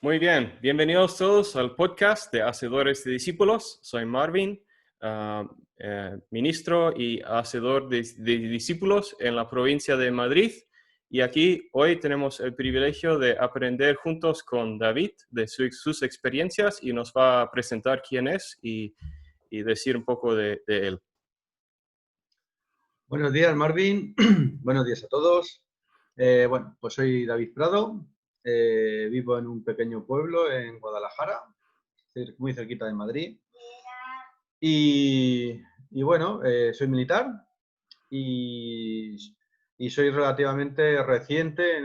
Muy bien, bienvenidos todos al podcast de Hacedores de Discípulos. Soy Marvin, ministro y hacedor de discípulos en la provincia de Madrid. Y aquí hoy tenemos el privilegio de aprender juntos con David de sus experiencias y nos va a presentar quién es y decir un poco de él. Buenos días, Marvin. Buenos días a todos. Bueno, pues soy David Prado. Vivo en un pequeño pueblo en Guadalajara, muy cerquita de Madrid. Y bueno, soy militar y soy relativamente reciente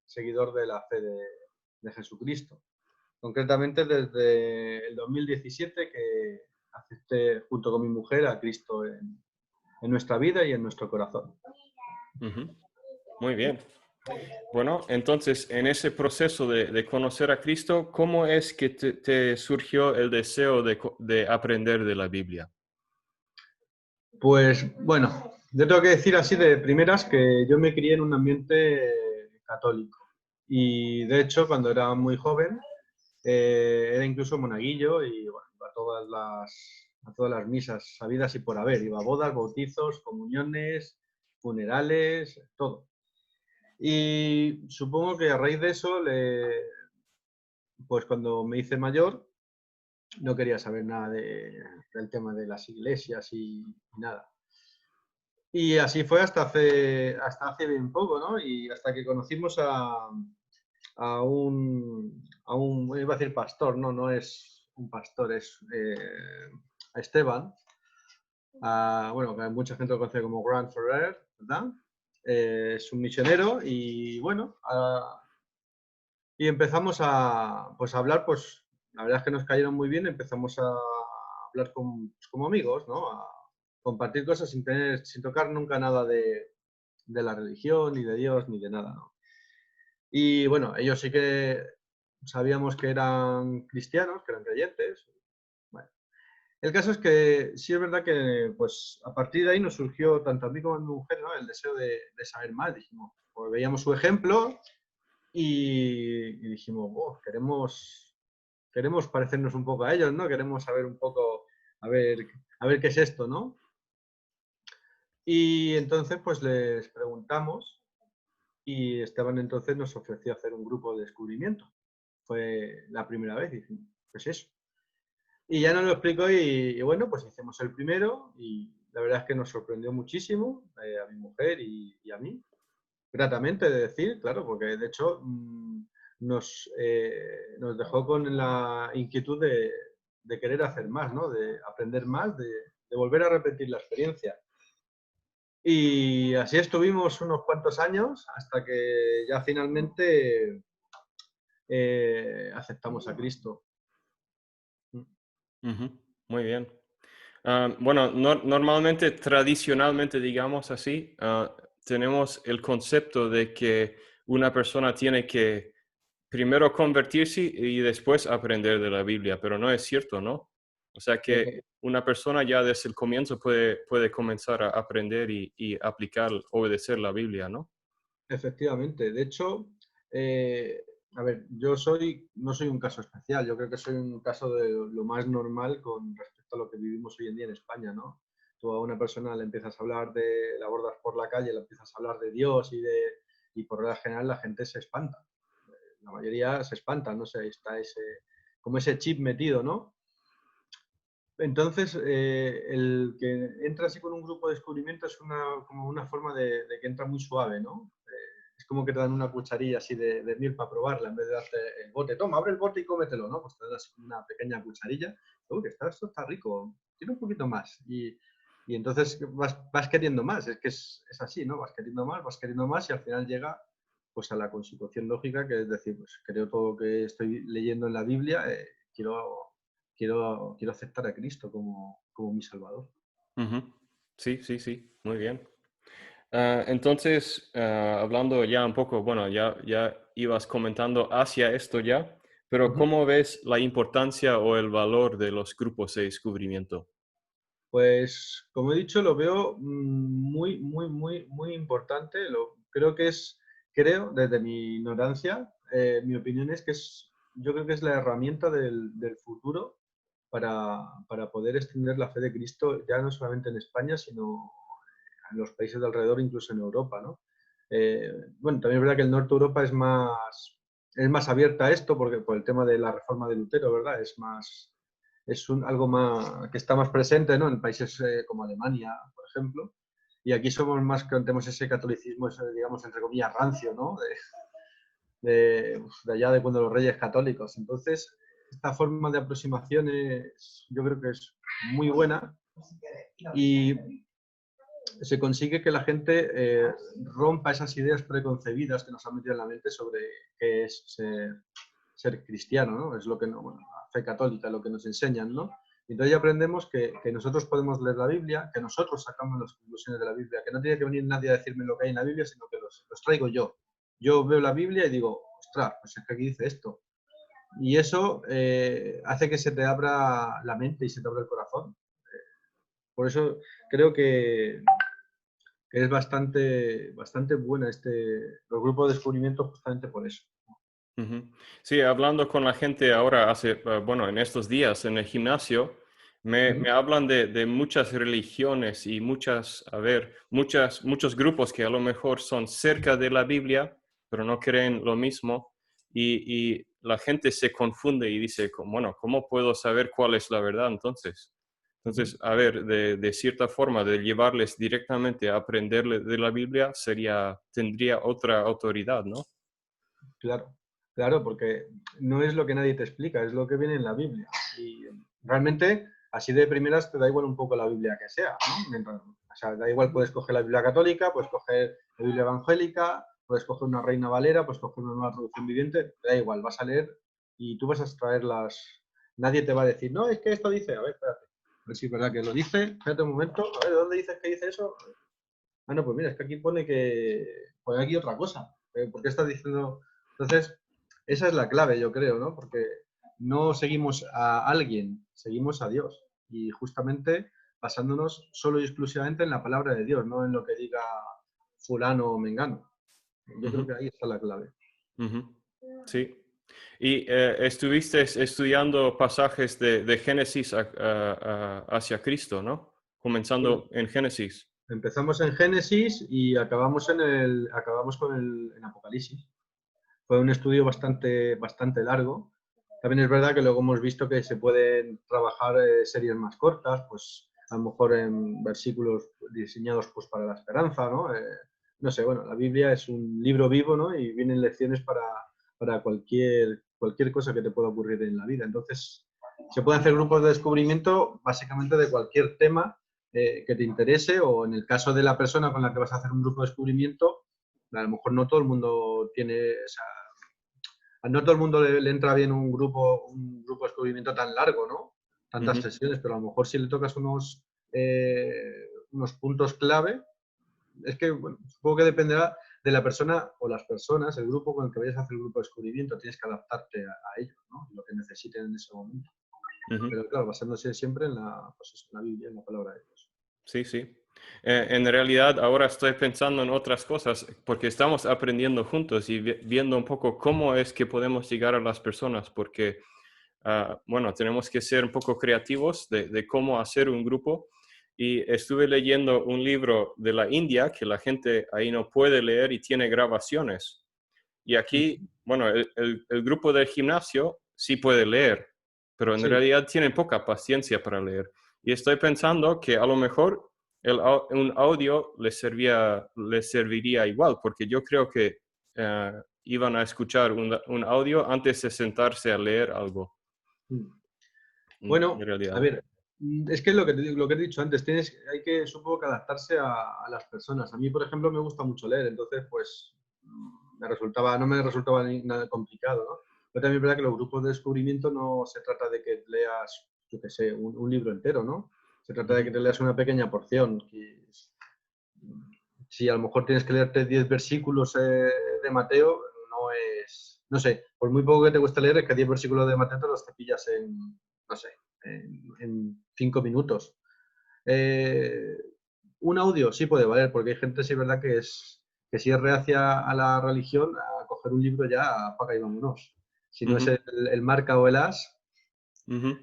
seguidor de la fe de Jesucristo. Concretamente desde el 2017 que acepté junto con mi mujer a Cristo en nuestra vida y en nuestro corazón. Muy bien. Bueno, entonces, en ese proceso de conocer a Cristo, ¿cómo es que te surgió el deseo de aprender de la Biblia? Pues bueno, yo tengo que decir así de primeras que yo me crié en un ambiente católico. Y de hecho, cuando era muy joven, era incluso monaguillo y bueno, iba a todas las misas sabidas y por haber. Iba a bodas, bautizos, comuniones, funerales, todo. Y supongo que a raíz de eso, pues cuando me hice mayor, no quería saber nada del tema de las iglesias y nada. Y así fue hasta hace bien poco, ¿no? Y hasta que conocimos a un, iba a decir pastor, no es un pastor, es a Esteban, bueno, que mucha gente lo conoce como Grant Ferrer, ¿verdad? Es un misionero y bueno, y empezamos pues, a hablar, pues la verdad es que nos cayeron muy bien, empezamos a hablar como amigos, ¿no? A compartir cosas sin tocar nunca nada de la religión, ni de Dios, ni de nada, ¿no? Y bueno, ellos sí que sabíamos que eran cristianos, que eran creyentes. Bueno, el caso es que sí es verdad que pues a partir de ahí nos surgió tanto a mí como a mi mujer, ¿no? El deseo de saber más. Dijimos, pues veíamos su ejemplo y dijimos, oh, queremos parecernos un poco a ellos, ¿no? Queremos saber un poco, a ver qué es esto, ¿no? Y entonces pues les preguntamos y Esteban entonces nos ofreció hacer un grupo de descubrimiento. Fue la primera vez y dijimos, pues eso. Y ya nos lo explicó y bueno, pues hicimos el primero y la verdad es que nos sorprendió muchísimo a mi mujer y a mí. Gratamente de decir, claro, porque de hecho nos dejó con la inquietud de querer hacer más, ¿no? De aprender más, de volver a repetir la experiencia. Y así estuvimos unos cuantos años hasta que ya finalmente aceptamos a Cristo. Muy bien. Bueno, normalmente, tradicionalmente, digamos así, tenemos el concepto de que una persona tiene que primero convertirse y después aprender de la Biblia, pero no es cierto, ¿no? O sea que una persona ya desde el comienzo puede comenzar a aprender y aplicar, obedecer la Biblia, ¿no? Efectivamente. De hecho, a ver, no soy un caso especial, yo creo que soy un caso de lo más normal con respecto a lo que vivimos hoy en día en España, ¿no? Tú a una persona le empiezas a hablar la abordas por la calle, le empiezas a hablar de Dios y por regla general la gente se espanta. La mayoría se espanta, no sé, está como ese chip metido, ¿no? Entonces, el que entra así con un grupo de descubrimiento es como una forma de que entra muy suave, ¿no? Es como que te dan una cucharilla así de miel para probarla, en vez de darte el bote. Toma, abre el bote y cómetelo, ¿no? Pues te dan así una pequeña cucharilla. Uy, que esto está rico, tiene un poquito más. Y entonces vas queriendo más, es que es así, ¿no? Vas queriendo más y al final llega pues a la consecución lógica, que es decir, pues creo todo lo que estoy leyendo en la Biblia, quiero aceptar a Cristo como mi Salvador. Ujú. Sí, sí, sí, muy bien. Entonces, hablando ya un poco, bueno, ya ibas comentando hacia esto ya, pero Ujú. ¿cómo ves la importancia o el valor de los grupos de descubrimiento? Pues, como he dicho, lo veo muy, muy, muy, muy importante. Creo desde mi ignorancia, mi opinión es que es yo creo que es la herramienta del futuro para poder extender la fe de Cristo ya no solamente en España, sino en los países de alrededor, incluso en Europa, ¿no? Bueno, también es verdad que el norte de Europa es más abierta a esto porque por el tema de la reforma de Lutero, ¿verdad? Algo más que está más presente, ¿no? En países como Alemania, por ejemplo. Y aquí somos más que tenemos ese catolicismo, ese, digamos, entre comillas, rancio, ¿no? De allá de cuando los reyes católicos. Entonces, esta forma de aproximación yo creo que es muy buena y se consigue que la gente rompa esas ideas preconcebidas que nos han metido en la mente sobre qué es ser cristiano, ¿no? Es lo que bueno, la fe católica, lo que nos enseñan, ¿no? Y entonces ya aprendemos que nosotros podemos leer la Biblia, que nosotros sacamos las conclusiones de la Biblia, que no tiene que venir nadie a decirme lo que hay en la Biblia, sino que los traigo yo. Yo veo la Biblia y digo, ostras, pues es que aquí dice esto. Y eso hace que se te abra la mente y se te abra el corazón. Por eso creo que es bastante buena los grupos de descubrimiento justamente por eso. Ujú. Sí, hablando con la gente ahora, bueno, en estos días en el gimnasio, me hablan de muchas religiones y muchos grupos que a lo mejor son cerca de la Biblia, pero no creen lo mismo. Y la gente se confunde y dice, bueno, ¿cómo puedo saber cuál es la verdad entonces? Entonces, a ver, de cierta forma, de llevarles directamente a aprender de la Biblia tendría otra autoridad, ¿no? Claro, claro, porque no es lo que nadie te explica, es lo que viene en la Biblia. Y realmente, así de primeras, te da igual un poco la Biblia que sea, ¿no? O sea, da igual, puedes coger la Biblia católica, puedes coger la Biblia evangélica, puedes coger una Reina Valera, puedes coger una nueva traducción viviente, te da igual, vas a leer y tú vas a extraer Nadie te va a decir, no, es que esto dice, a ver, espérate, a ver si es verdad que lo dice, espérate un momento, a ver, ¿de dónde dices que dice eso? Ah, no, pues mira, es que aquí pone aquí otra cosa. ¿Por qué estás diciendo? Entonces, esa es la clave, yo creo, ¿no? Porque no seguimos a alguien, seguimos a Dios. Y justamente basándonos solo y exclusivamente en la palabra de Dios, no en lo que diga fulano o mengano. Yo creo Ujú, que ahí está la clave. ujú. Sí. ¿Y estuviste estudiando pasajes de Génesis hacia Cristo, ¿no? Bueno, Comenzando en Génesis. empezamos en Génesis y acabamos en Apocalipsis. Fue un estudio bastante largo. También es verdad que luego hemos visto que se pueden trabajar series más cortas, pues a lo mejor en versículos diseñados pues para la esperanza, ¿no? No sé, bueno, la Biblia es un libro vivo, ¿no? Y vienen lecciones para cualquier cosa que te pueda ocurrir en la vida. Entonces, se pueden hacer grupos de descubrimiento básicamente de cualquier tema que te interese o en el caso de la persona con la que vas a hacer un grupo de descubrimiento, a lo mejor no todo el mundo tiene, o sea, no todo el mundo le entra bien un grupo de descubrimiento tan largo, ¿no? Tantas Ujú, sesiones, pero a lo mejor si le tocas unos puntos clave, es que, bueno, supongo que dependerá de la persona o las personas, el grupo con el que vayas a hacer el grupo de descubrimiento, tienes que adaptarte a ellos, ¿no? Lo que necesiten en ese momento. ujú. Pero claro, basándose siempre en la Biblia, en la palabra de Dios. Sí, sí. En realidad ahora estoy pensando en otras cosas porque estamos aprendiendo juntos y viendo un poco cómo es que podemos llegar a las personas porque, bueno, tenemos que ser un poco creativos de cómo hacer un grupo. Y estuve leyendo un libro de la India que la gente ahí no puede leer y tiene grabaciones. Y aquí, bueno, el grupo del gimnasio sí puede leer, pero en Sí. realidad tienen poca paciencia para leer. Y estoy pensando que a lo mejor un audio les serviría igual, porque yo creo que iban a escuchar un audio antes de sentarse a leer algo, en Bueno, a realidad. ver, es que lo que he dicho antes, supongo que adaptarse a las personas. A mí, por ejemplo, me gusta mucho leer, entonces, pues, no me resultaba nada complicado, ¿no? Pero también es verdad que los grupos de descubrimiento no se trata de que leas, yo qué sé, un libro entero, ¿no? Se trata de que Ujú, te leas una pequeña porción. Si a lo mejor tienes que leerte 10 versículos de Mateo, no sé, por muy poco que te cueste leer, es que 10 versículos de Mateo te los cepillas no sé, en 5 minutos. Eh, un audio sí puede valer, porque hay gente, sí es verdad, que si es reacia a la religión, a coger un libro ya apaga y vámonos. si no es el marca o el as. Ujú.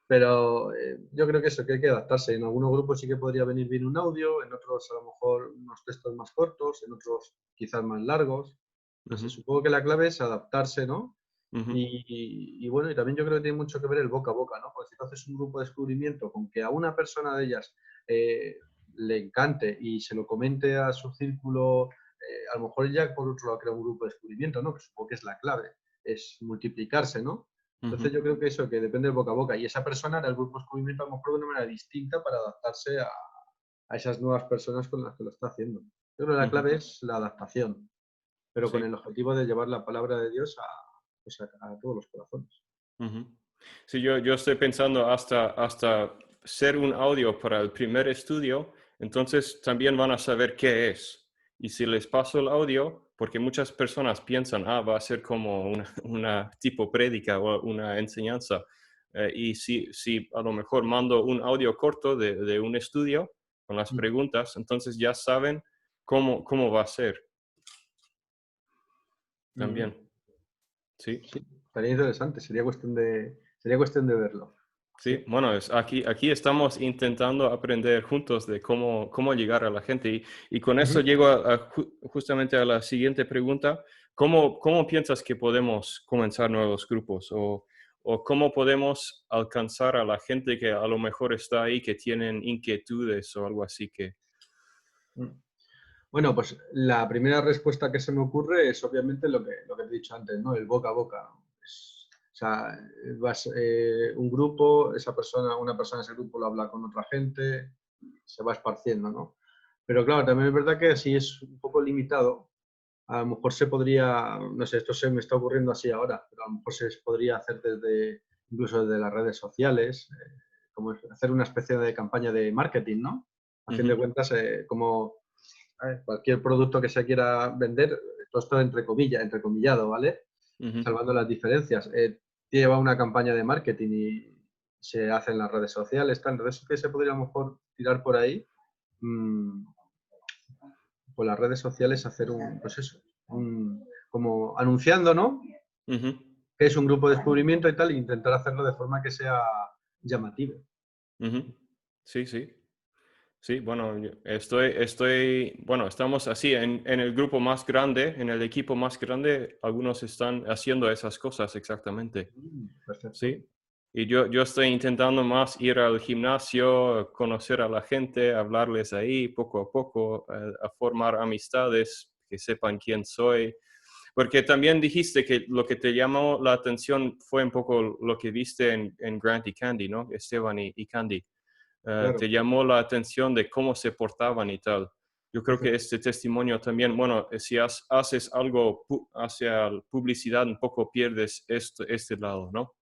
Pero yo creo que eso, que hay que adaptarse. En algunos grupos sí que podría venir bien un audio, en otros a lo mejor unos textos más cortos, en otros quizás más largos. No sé, Ujú. supongo que la clave es adaptarse, ¿no? Ujú. Y bueno, y también yo creo que tiene mucho que ver el boca a boca, ¿no? Porque si tú haces un grupo de descubrimiento con que a una persona de ellas eh, le encante y se lo comente a su círculo, a lo mejor ya por otro lado crea un grupo de descubrimiento, ¿no? Que supongo que es la clave, es multiplicarse, ¿no? Entonces Ujú. yo creo que eso, que depende del boca a boca. Y esa persona hará el grupo de descubrimiento a lo mejor de una manera distinta para adaptarse a esas nuevas personas con las que lo está haciendo. Yo creo que la Ujú. clave es la adaptación, pero con Sí. el objetivo de llevar la palabra de Dios pues a todos los corazones. Ujú. Sí, yo estoy pensando hasta ser un audio para el primer estudio, entonces también van a saber qué es. Y si les paso el audio, porque muchas personas piensan, va a ser como una tipo prédica o una enseñanza. Y si a lo mejor mando un audio corto de un estudio con las Mm. preguntas, entonces ya saben cómo va a ser Mm, también. Sí. sí, estaría interesante, sería cuestión de verlo. Sí, Sí. bueno, aquí estamos intentando aprender juntos de cómo llegar a la gente y con eso Ujú. llego justamente a la siguiente pregunta. ¿Cómo piensas que podemos comenzar nuevos grupos o cómo podemos alcanzar a la gente que a lo mejor está ahí, que tienen inquietudes o algo así que... Mm. Bueno, pues la primera respuesta que se me ocurre es obviamente lo que te he dicho antes, ¿no? El boca a boca. O sea, un grupo, una persona de ese grupo lo habla con otra gente, se va esparciendo, ¿no? Pero claro, también es verdad que si es un poco limitado, a lo mejor se podría, no sé, esto se me está ocurriendo así ahora, pero a lo mejor se podría hacer incluso desde las redes sociales, como hacer una especie de campaña de marketing, ¿no? A fin de Ujú. cuentas, como cualquier producto que se quiera vender, todo esto entrecomillado, ¿vale? Ujú. Salvando las diferencias. Lleva una campaña de marketing y se hace en las redes sociales, tal. Entonces, que se podría a lo mejor tirar por ahí, mmm, por las redes sociales, hacer pues eso, como anunciando, ¿no? Ujú. Que es un grupo de descubrimiento y tal, e intentar hacerlo de forma que sea llamativo. Ujú. Sí, sí. Sí, bueno, bueno, estamos así en el grupo más grande, en el equipo más grande, algunos están haciendo esas cosas exactamente, Perfecto. ¿sí? Y yo estoy intentando más ir al gimnasio, conocer a la gente, hablarles ahí poco a poco, a formar amistades, que sepan quién soy. Porque también dijiste que lo que te llamó la atención fue un poco lo que viste en Grant y Candy, ¿no? Esteban y Candy. Claro, Te llamó la atención de cómo se portaban y tal. Yo creo que este testimonio también, bueno, si haces algo hacia publicidad, un poco pierdes este lado, ¿no?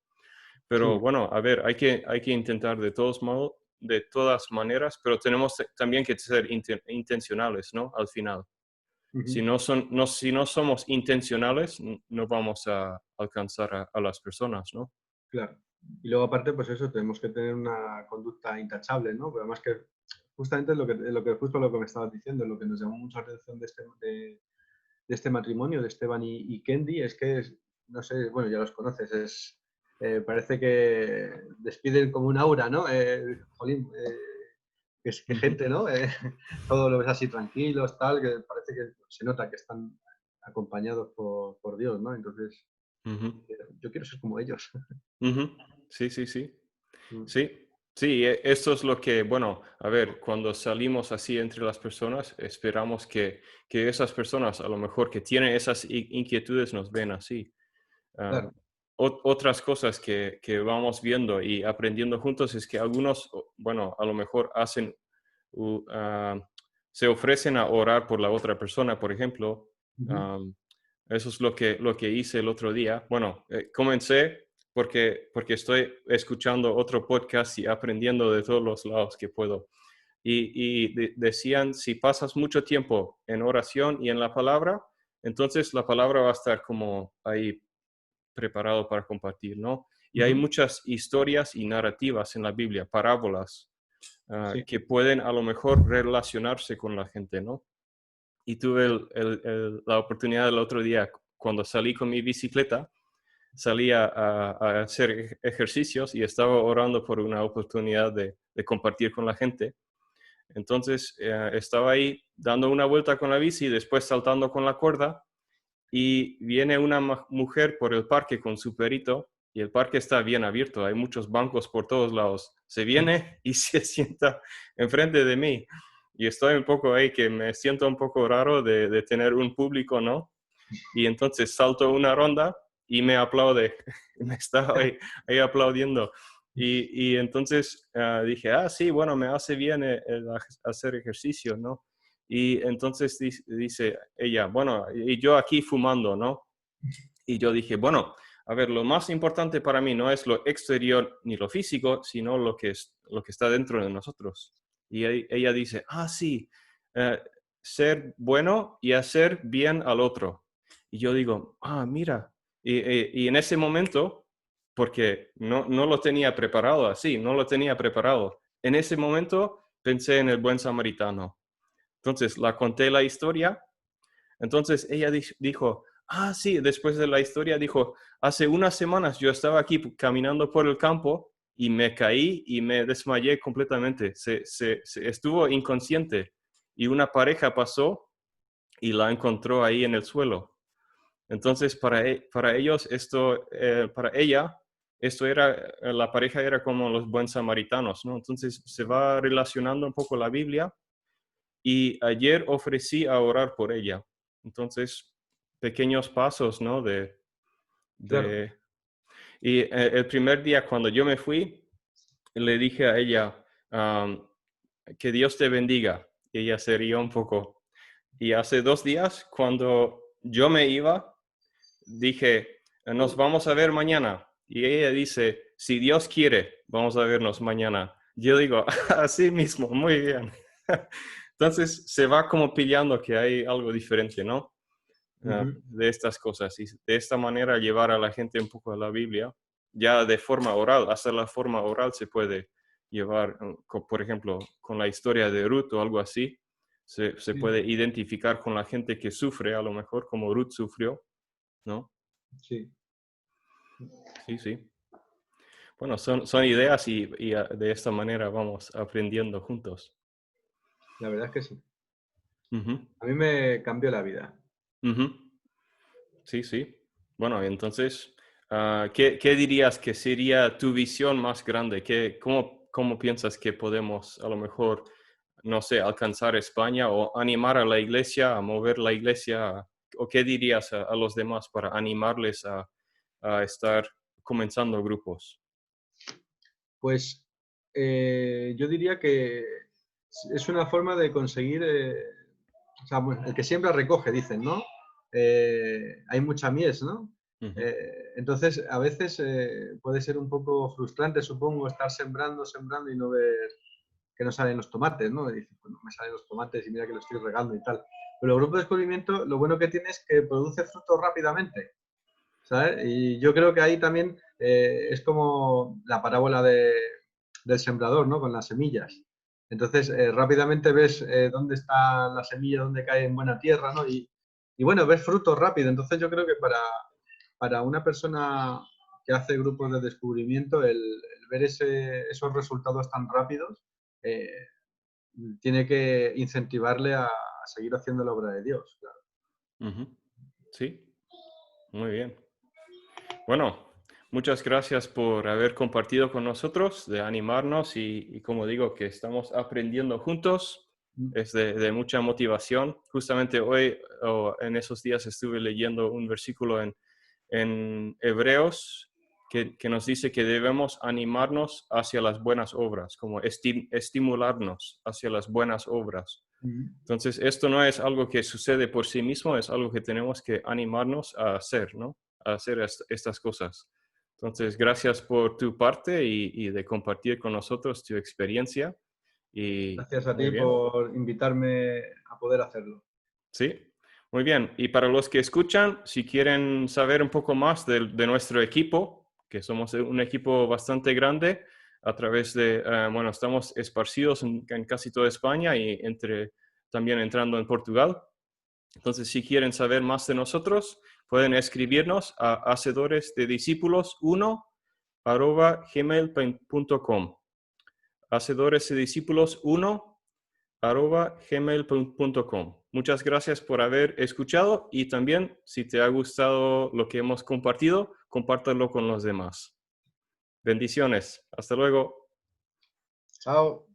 Pero sí. bueno, a ver, hay que intentar de todos modos, de todas maneras, pero tenemos también que ser intencionales, ¿no? Al final. Uh-huh. Si no somos intencionales, no vamos a alcanzar a las personas, ¿no? Claro. Y luego aparte, pues eso, tenemos que tener una conducta intachable, ¿no? Pero además que justamente justo lo que me estabas diciendo, lo que nos llamó mucha atención de este matrimonio, de Esteban y Kendi, es que, no sé, bueno, ya los conoces, parece que despiden como un aura, ¿no? Jolín, que Ujú. gente, ¿no? Todo lo ves así tranquilos, tal, que parece que se nota que están acompañados por Dios, ¿no? Entonces, Ujú. yo quiero ser como ellos. Ujú. Sí, sí, sí. Mm. Sí, sí, esto es lo que, bueno, a ver, cuando salimos así entre las personas, esperamos que esas personas, a lo mejor que tienen esas inquietudes, nos ven así. Ah, Claro. otras cosas que vamos viendo y aprendiendo juntos es que algunos, bueno, a lo mejor se ofrecen a orar por la otra persona, por ejemplo. Ujú. Am, Eso es lo que hice el otro día. Bueno, comencé porque estoy escuchando otro podcast y aprendiendo de todos los lados que puedo. Y decían, si pasas mucho tiempo en oración y en la palabra, entonces la palabra va a estar como ahí preparado para compartir, ¿no? Y hay Ujú. muchas historias y narrativas en la Biblia, parábolas, Sí. que pueden a lo mejor relacionarse con la gente, ¿no? Y tuve la oportunidad el otro día, cuando salí con mi bicicleta, salí a hacer ejercicios y estaba orando por una oportunidad de compartir con la gente. Entonces estaba ahí dando una vuelta con la bici, después saltando con la cuerda y viene una mujer por el parque con su perrito y el parque está bien abierto, hay muchos bancos por todos lados. Se viene y se sienta enfrente de mí y estoy un poco ahí que me siento un poco raro de tener un público, ¿no? Y entonces salto una ronda y me aplaude, me estaba ahí aplaudiendo. Y entonces dije, sí, bueno, me hace bien hacer ejercicio, ¿no? Y entonces dice ella, bueno, y yo aquí fumando, ¿no? Y yo dije, bueno, a ver, lo más importante para mí no es lo exterior ni lo físico, sino lo que está dentro de nosotros. Y ella dice, sí, eh, ser bueno y hacer bien al otro. Y yo digo, mira, y en ese momento, porque no lo tenía preparado así, no lo tenía preparado, en ese momento pensé en el buen samaritano. Entonces, la conté la historia. Entonces ella dijo, sí, después de la historia dijo, hace unas semanas yo estaba aquí caminando por el campo y me caí y me desmayé completamente. Estuvo inconsciente y una pareja pasó y la encontró ahí en el suelo. Entonces para ellos para ella, la pareja era como los buenos samaritanos, ¿no? Entonces se va relacionando un poco la Biblia y ayer ofrecí a orar por ella. Entonces, pequeños pasos, ¿no? Claro. Y el primer día cuando yo me fui, le dije a ella, que Dios te bendiga. Y ella se rió un poco. Y hace 2 días, cuando yo me iba, dije, nos vamos a ver mañana. Y ella dice, si Dios quiere, vamos a vernos mañana. Yo digo, así mismo, muy bien. Entonces se va como pillando que hay algo diferente, ¿no? Ujú. De estas cosas. Y de esta manera llevar a la gente un poco a la Biblia, ya de forma oral, hasta la forma oral se puede llevar, por ejemplo, con la historia de Ruth o algo así, se Sí, puede identificar con la gente que sufre, a lo mejor como Ruth sufrió, ¿no? sí, Sí, sí. Bueno, son ideas y de esta manera vamos aprendiendo juntos. la verdad es que sí. Ujú, A mí me cambió la vida. ujú. Sí, sí. Bueno, entonces, ¿qué dirías que sería tu visión más grande? ¿Cómo piensas que podemos a lo mejor, no sé, alcanzar España o animar a la iglesia, a mover la iglesia? ¿O qué dirías a los demás para animarles a estar comenzando grupos? Pues yo diría que es una forma de conseguir, o sea, bueno, el que siembra recoge, dicen, ¿no? Hay mucha mies, ¿no? Ujú, Entonces, a veces puede ser un poco frustrante, supongo, estar sembrando, sembrando y no ver que no salen los tomates, ¿no? Y dices, bueno, me salen los tomates y mira que lo estoy regando y tal. Pero el grupo de descubrimiento, lo bueno que tiene es que produce frutos rápidamente. ¿Sabes? Y yo creo que ahí también es como la parábola del sembrador, ¿no? Con las semillas. Entonces, rápidamente ves dónde está la semilla, dónde cae en buena tierra, ¿no? Y bueno, ves frutos rápido. Entonces, yo creo que para una persona que hace grupos de descubrimiento, el ver esos resultados tan rápidos eh, tiene que incentivarle a seguir haciendo la obra de Dios. Claro. ujú. Sí, muy bien. Bueno, muchas gracias por haber compartido con nosotros, de animarnos y como digo, que estamos aprendiendo juntos. Es de mucha motivación. Justamente hoy o en esos días estuve leyendo un versículo en Hebreos que nos dice que debemos animarnos hacia las buenas obras, como estimularnos hacia las buenas obras. Mm. Entonces, esto no es algo que sucede por sí mismo, es algo que tenemos que animarnos a hacer, ¿no? A hacer estas cosas. Entonces, gracias por tu parte y de compartir con nosotros tu experiencia. Y Gracias a muy ti bien, por invitarme a poder hacerlo. sí, muy bien. Y para los que escuchan, si quieren saber un poco más de nuestro equipo, que somos un equipo bastante grande, a través bueno, estamos esparcidos en casi toda España y también entrando en Portugal. Entonces, si quieren saber más de nosotros, pueden escribirnos a hacedoresdediscípulos1@gmail.com. hacedoresdediscípulos1@gmail.com. Muchas gracias por haber escuchado y también, si te ha gustado lo que hemos compartido, compártelo con los demás. Bendiciones. Hasta luego. Chao.